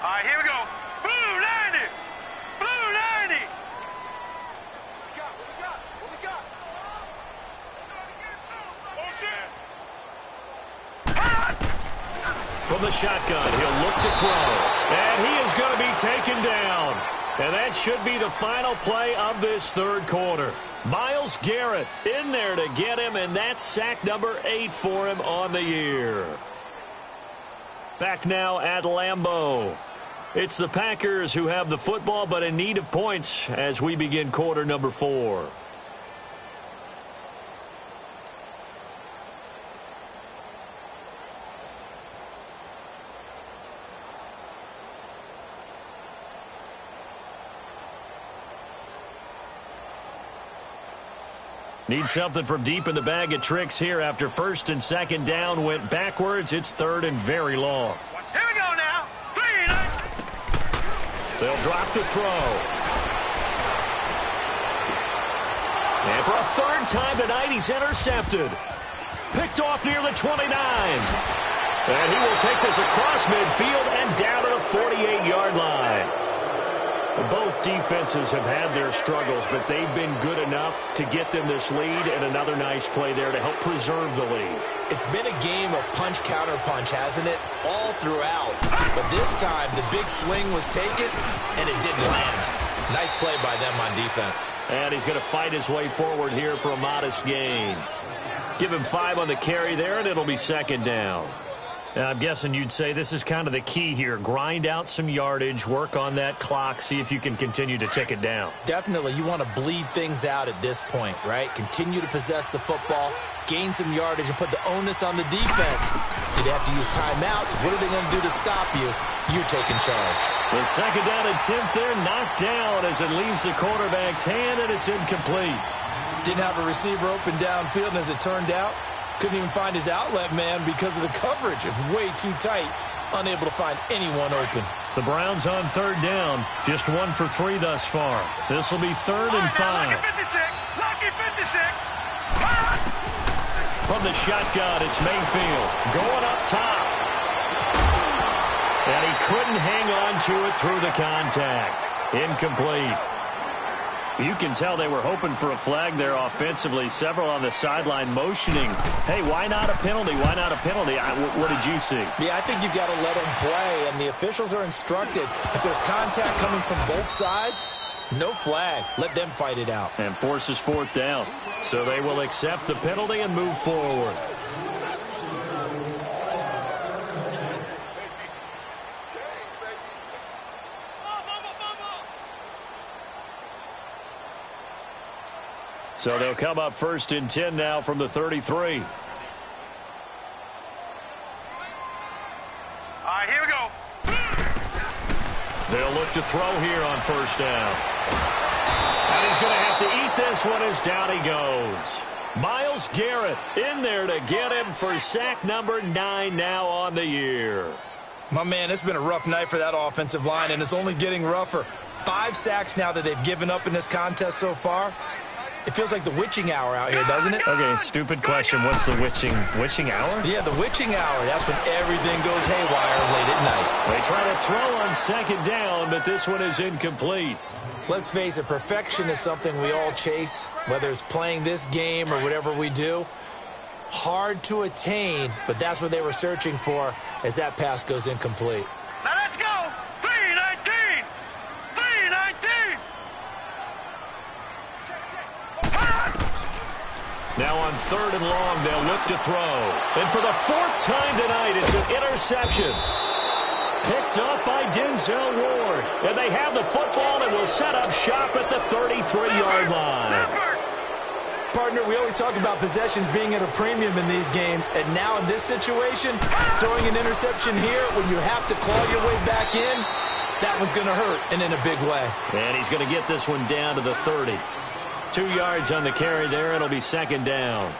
All right, here we go. Blue 90. Blue 90. What we got? From the shotgun, he'll look to throw. And he is going to be taken down. And that should be the final play of this 3rd quarter. Myles Garrett in there to get him, and that's sack number 8 for him on the year. Back now at Lambeau. It's the Packers who have the football, but in need of points as we begin quarter number 4. Need something from deep in the bag of tricks here after first and second down went backwards. It's third and very long. Here we go now. 3 and 9. They'll drop to throw. And for a third time tonight, he's intercepted. Picked off near the 29. And he will take this across midfield and down at a 48-yard line. Both defenses have had their struggles, but they've been good enough to get them this lead, and another nice play there to help preserve the lead. It's been a game of punch-counter-punch, hasn't it? All throughout. But this time, the big swing was taken, and it didn't land. Nice play by them on defense. And he's going to fight his way forward here for a modest gain. Give him 5 on the carry there, and it'll be second down. Now, I'm guessing you'd say this is kind of the key here. Grind out some yardage, work on that clock, see if you can continue to tick it down. Definitely, you want to bleed things out at this point, right? Continue to possess the football, gain some yardage, and put the onus on the defense. Do they have to use timeouts? What are they going to do to stop you? You're taking charge. The second down attempt there knocked down as it leaves the quarterback's hand, and it's incomplete. Didn't have a receiver open downfield, and as it turned out, couldn't even find his outlet man because of the coverage. It was way too tight, unable to find anyone open. The Browns on third down, just 1 for 3 thus far. This will be third and 5. Lucky 56. From the shotgun, it's Mayfield going up top. And he couldn't hang on to it through the contact. Incomplete. You can tell they were hoping for a flag there offensively. Several on the sideline motioning. Hey, why not a penalty? Why not a penalty? What did you see? Yeah, I think you've got to let them play, and the officials are instructed. If there's contact coming from both sides, no flag. Let them fight it out. And forces fourth down. So they will accept the penalty and move forward. So they'll come up first and 10 now from the 33. All right, here we go. They'll look to throw here on first down. And he's going to have to eat this one as down he goes. Myles Garrett in there to get him for sack number 9 now on the year. My man, it's been a rough night for that offensive line, and it's only getting rougher. 5 sacks now that they've given up in this contest so far. It feels like the witching hour out here, doesn't it? Okay, stupid question. What's the witching hour? Yeah, the witching hour. That's when everything goes haywire late at night. They try to throw on second down, but this one is incomplete. Let's face it, perfection is something we all chase, whether it's playing this game or whatever we do. Hard to attain, but that's what they were searching for as that pass goes incomplete. Now let's go. 3-19. 3-19. Now on third and long, they'll look to throw. And for the 4th time tonight, it's an interception. Picked up by Denzel Ward. And they have the football and will set up shop at the 33-yard line. Partner, we always talk about possessions being at a premium in these games. And now in this situation, throwing an interception here when you have to claw your way back in, that one's going to hurt, and in a big way. And he's going to get this one down to the 30. 2 yards on the carry there. It'll be second down.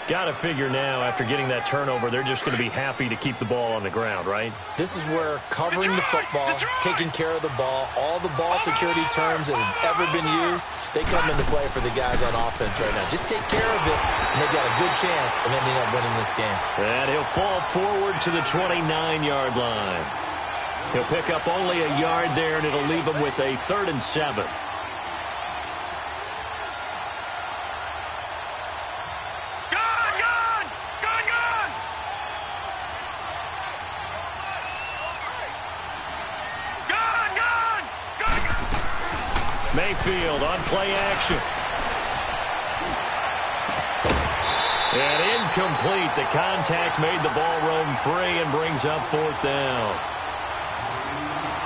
Got to figure now, after getting that turnover, they're just going to be happy to keep the ball on the ground, right? This is where covering the football, taking care of the ball, all the ball security terms that have ever been used, they come into play for the guys on offense right now. Just take care of it, and they've got a good chance of ending up winning this game. And he'll fall forward to the 29-yard line. He'll pick up only a yard there, and it'll leave him with a 3rd and 7. Mayfield on play action. And incomplete. The contact made the ball roam free and brings up 4th down.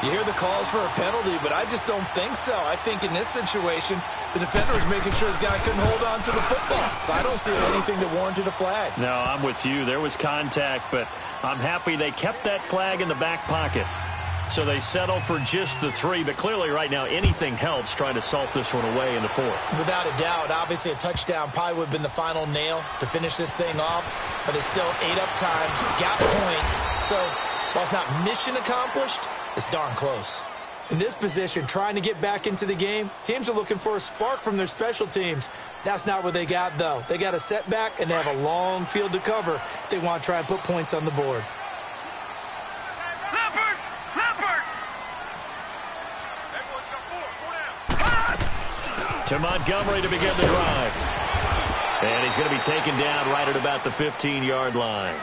You hear the calls for a penalty, but I just don't think so. I think in this situation, the defender was making sure his guy couldn't hold on to the football. So I don't see anything that warranted a flag. No, I'm with you. There was contact, but I'm happy they kept that flag in the back pocket. So they settle for just the 3, but clearly right now anything helps trying to salt this one away in the 4th. Without a doubt, obviously a touchdown probably would have been the final nail to finish this thing off, but it's still ate up time, got points. So while it's not mission accomplished, it's darn close. In this position, trying to get back into the game, teams are looking for a spark from their special teams. That's not what they got, though. They got a setback, and they have a long field to cover if they want to try and put points on the board. To Montgomery to begin the drive. And he's going to be taken down right at about the 15-yard line.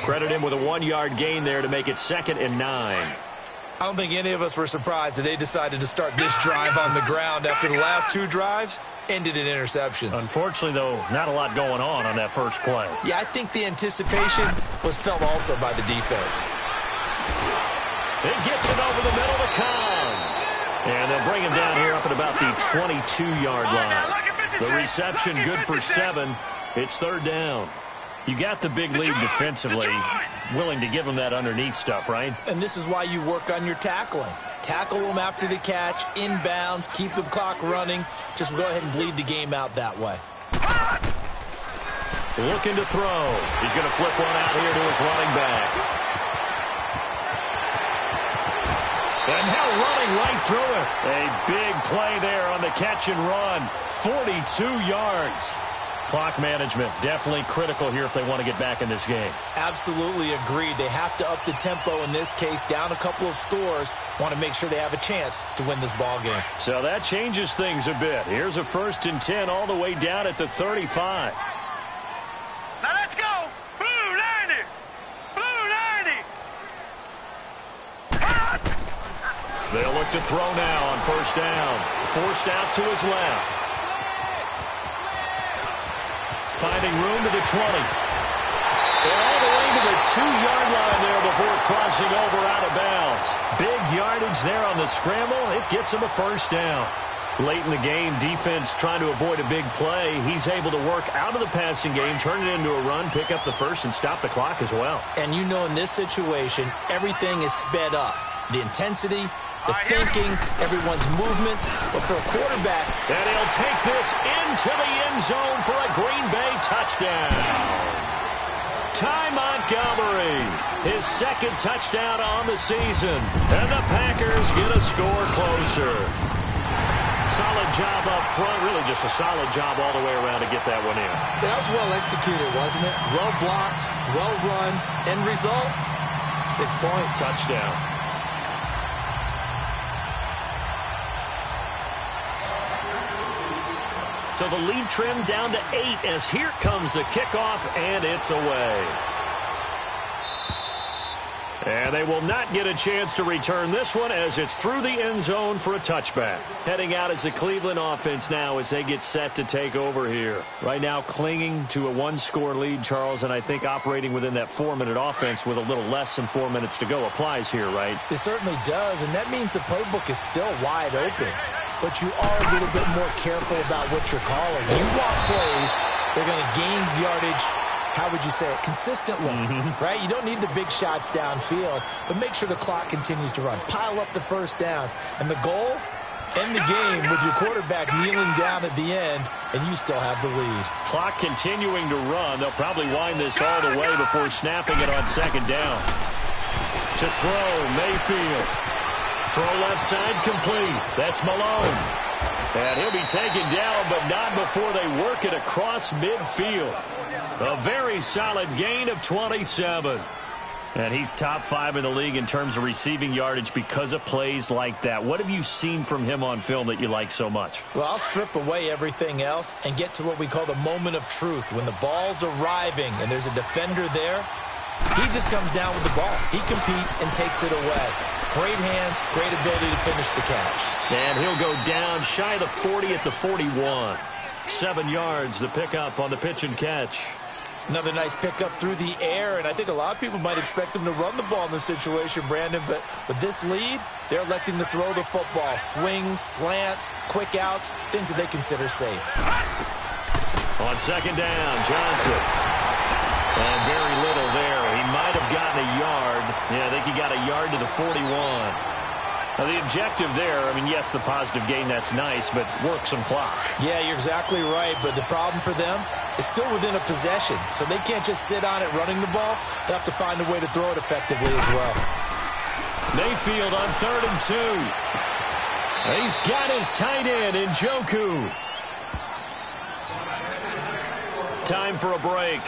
Credit him with a 1-yard gain there to make it 2nd and 9. I don't think any of us were surprised that they decided to start this drive on the ground after the last 2 drives ended in interceptions. Unfortunately, though, not a lot going on that first play. Yeah, I think the anticipation was felt also by the defense. It gets it over the middle to Khan. And they'll bring him down here up at about the 22-yard line. The reception good for 7. It's 3rd down. You got the big lead defensively, willing to give them that underneath stuff, right? And this is why you work on your tackling. Tackle them after the catch, inbounds, keep the clock running. Just go ahead and bleed the game out that way. Looking to throw. He's going to flip one out here to his running back. And now running right through it. A big play there on the catch and run. 42 yards. Clock management definitely critical here if they want to get back in this game. Absolutely agreed. They have to up the tempo in this case, down a couple of scores. Want to make sure they have a chance to win this ball game. So that changes things a bit. Here's a 1st and 10 all the way down at the 35. Now let's go. Blue 90. Blue 90. They'll look to throw now on 1st down. Forced out to his left. Finding room to the 20. And all the way to the 2-yard line there before crossing over out of bounds. Big yardage there on the scramble. It gets him a 1st down. Late in the game, defense trying to avoid a big play. He's able to work out of the passing game, turn it into a run, pick up the 1st, and stop the clock as well. And you know in this situation, everything is sped up. The intensity, the thinking, everyone's movement. But for a quarterback, and he'll take this into the end zone for a Green Bay touchdown. Ty Montgomery, his 2nd touchdown on the season. And the Packers get a score closer. Solid job up front, really just a solid job all the way around to get that one in. That was well executed, wasn't it? Well blocked, well run. End result, 6 points. Touchdown. So the lead trimmed down to 8 as here comes the kickoff, and it's away. And they will not get a chance to return this one as it's through the end zone for a touchback. Heading out as the Cleveland offense now as they get set to take over here. Right now clinging to a 1-score lead, Charles, and I think operating within that 4-minute offense with a little less than 4 minutes to go applies here, right? It certainly does, and that means the playbook is still wide open. But you are a little bit more careful about what you're calling. You want plays, they're going to gain yardage, how would you say it, consistently, right? You don't need the big shots downfield, but make sure the clock continues to run. Pile up the 1st downs. And the goal, end the game with your quarterback kneeling down at the end, and you still have the lead. Clock continuing to run. They'll probably wind this all the way before snapping it on 2nd down. To throw, Mayfield. Throw left side complete. That's Malone. And he'll be taken down, but not before they work it across midfield. A very solid gain of 27. And he's top 5 in the league in terms of receiving yardage because of plays like that. What have you seen from him on film that you like so much? Well, I'll strip away everything else and get to what we call the moment of truth. When the ball's arriving and there's a defender there, he just comes down with the ball. He competes and takes it away. Great hands, great ability to finish the catch. And he'll go down shy of the 40 at the 41. 7 yards, the pickup on the pitch and catch. Another nice pickup through the air, and I think a lot of people might expect him to run the ball in this situation, Brandon, but with this lead, they're electing to throw the football. Swings, slants, quick outs, things that they consider safe. On 2nd down, Johnson. And very little there. He might have gotten a yard. Yeah, I think he got a yard to the 41. Now, the objective there, I mean, yes, the positive gain, that's nice, but work some clock. Yeah, you're exactly right, but the problem for them is still within a possession, so they can't just sit on it running the ball. They'll have to find a way to throw it effectively as well. Mayfield on 3rd and 2. He's got his tight end in Njoku. Time for a break.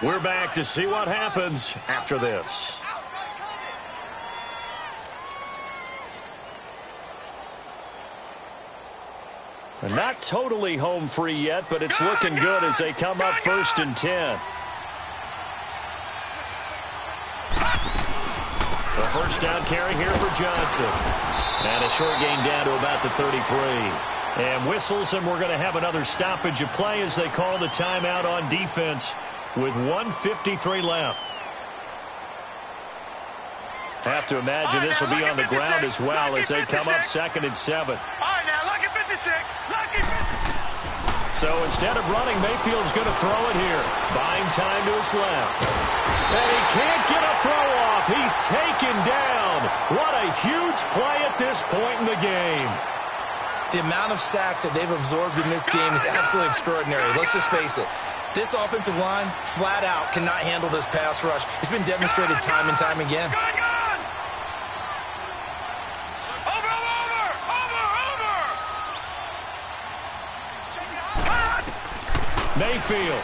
We're back to see what happens after this. Not totally home free yet, but it's looking good as they come up 1st and 10. The first down carry here for Johnson. And a short gain down to about the 33. And whistles, and we're going to have another stoppage of play as they call the timeout on defense with 1:53 left. Have to imagine this will be on the ground as well as they come up 2nd and 7. So instead of running, Mayfield's going to throw it here. Buying time to his left. And he can't get a throw off. He's taken down. What a huge play at this point in the game. The amount of sacks that they've absorbed in this game is absolutely extraordinary. Let's just face it. This offensive line, flat out, cannot handle this pass rush. It's been demonstrated time and time again. Mayfield.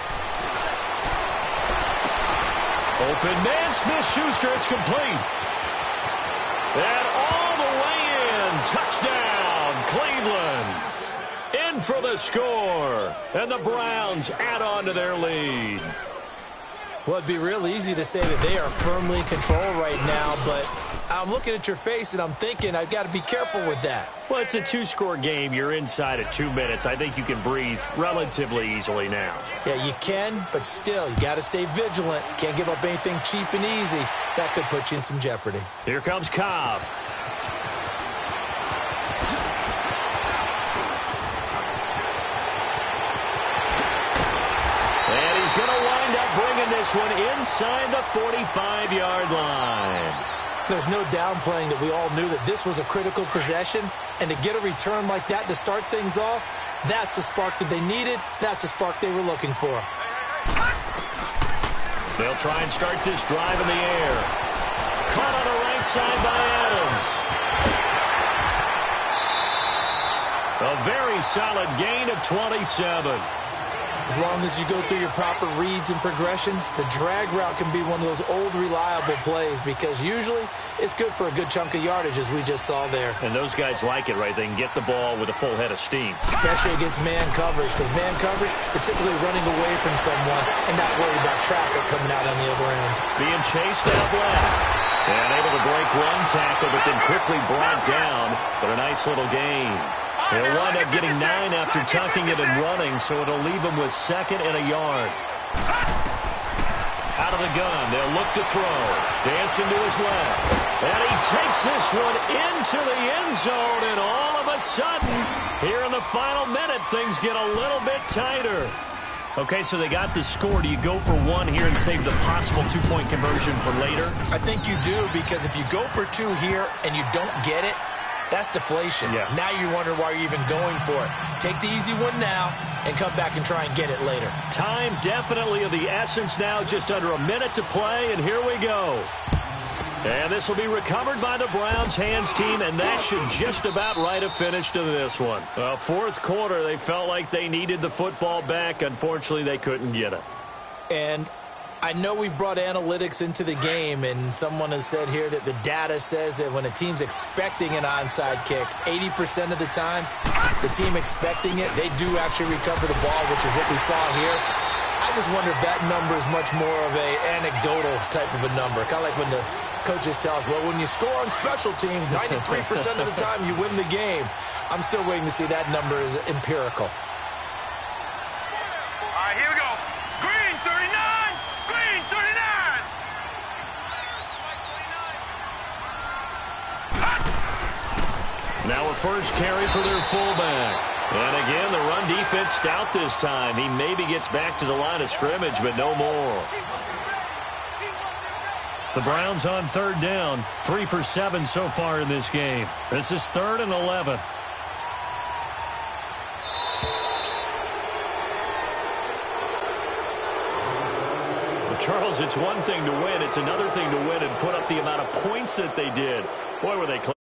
Open man, Smith-Schuster, it's complete. And all the way in. Touchdown, Cleveland. In for the score. And the Browns add on to their lead. Well, it'd be real easy to say that they are firmly in control right now, but I'm looking at your face and I'm thinking I've got to be careful with that. Well, it's a 2-score game. You're inside of 2 minutes. I think you can breathe relatively easily now. Yeah, you can, but still, you got to stay vigilant. Can't give up anything cheap and easy. That could put you in some jeopardy. Here comes Cobb. And he's going to wind up bringing this one inside the 45-yard line. There's no downplaying that we all knew that this was a critical possession, and to get a return like that to start things off, that's the spark that they needed. That's the spark they were looking for. They'll try and start this drive in the air. Caught on the right side by Adams. A very solid gain of 27. As long as you go through your proper reads and progressions, the drag route can be one of those old reliable plays because usually it's good for a good chunk of yardage as we just saw there. And those guys like it, right? They can get the ball with a full head of steam. Especially against man coverage, because man coverage, particularly running away from someone and not worried about traffic coming out on the other end. Being chased out left. And able to break one tackle, but then quickly brought down. But a nice little gain. They'll wind up getting 9 after tucking it and running, so it'll leave them with 2nd and a yard. Out of the gun, they'll look to throw. Dancing to his left. And he takes this one into the end zone, and all of a sudden, here in the final minute, things get a little bit tighter. Okay, so they got the score. Do you go for one here and save the possible 2-point conversion for later? I think you do, because if you go for 2 here and you don't get it, that's deflation. Yeah. Now you wonder why you're even going for it. Take the easy one now and come back and try and get it later. Time definitely of the essence now. Just under a minute to play, and here we go. And this will be recovered by the Browns hands team, and that should just about write a finish to this one. Well, 4th quarter, they felt like they needed the football back. Unfortunately, they couldn't get it. And I know we brought analytics into the game, and someone has said here that the data says that when a team's expecting an onside kick, 80% of the time, the team expecting it, they do actually recover the ball, which is what we saw here. I just wonder if that number is much more of a anecdotal type of a number, kind of like when the coaches tell us, well, when you score on special teams, 93% of the time you win the game. I'm still waiting to see that number is empirical. All right, here we go. Green 39. Green 39. Now a first carry for their fullback. And again, the run defense stout this time. He maybe gets back to the line of scrimmage, but no more. The Browns on 3rd down, 3 for 7 so far in this game. This is 3rd and 11. Well, Charles, it's one thing to win. It's another thing to win and put up the amount of points that they did. Boy, were they close.